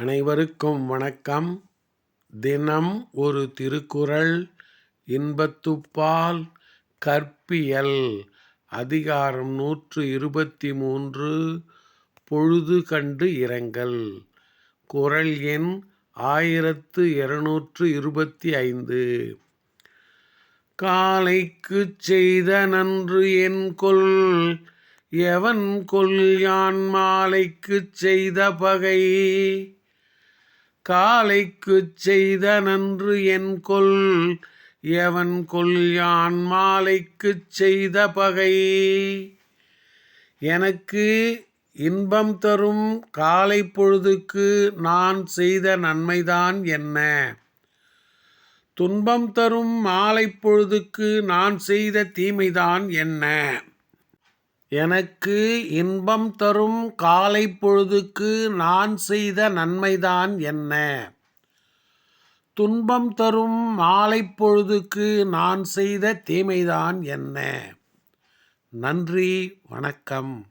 அனைவருக்கும் வணக்கம். தினம் ஒரு திருக்குறள். இன்பத்துப்பால் கற்பியல். அதிகாரம் 123. பொழுது கண்டு இரங்கல். குறள் எண் 1225. காலைக்குச் செய்த நன்று என்கொல், எவன் கொல் யான் மாலைக்குச் செய்த பகை. காலைக்குச் செய்த நன்று என்கொல், எவன் கொல் யான் மாலைக்குச் செய்த பகை. எனக்கு இன்பம் தரும் காலை பொழுதுக்கு நான் செய்த நன்மைதான் என்ன? துன்பம் தரும் மாலை பொழுதுக்கு நான் செய்த தீமைதான் என்ன? எனக்கு இன்பம் தரும் காலை பொழுதுக்கு நான் செய்த நன்மைதான் என்ன? துன்பம் தரும் மாலை பொழுதுக்கு நான் செய்த தீமைதான் என்ன? நன்றி, வணக்கம்.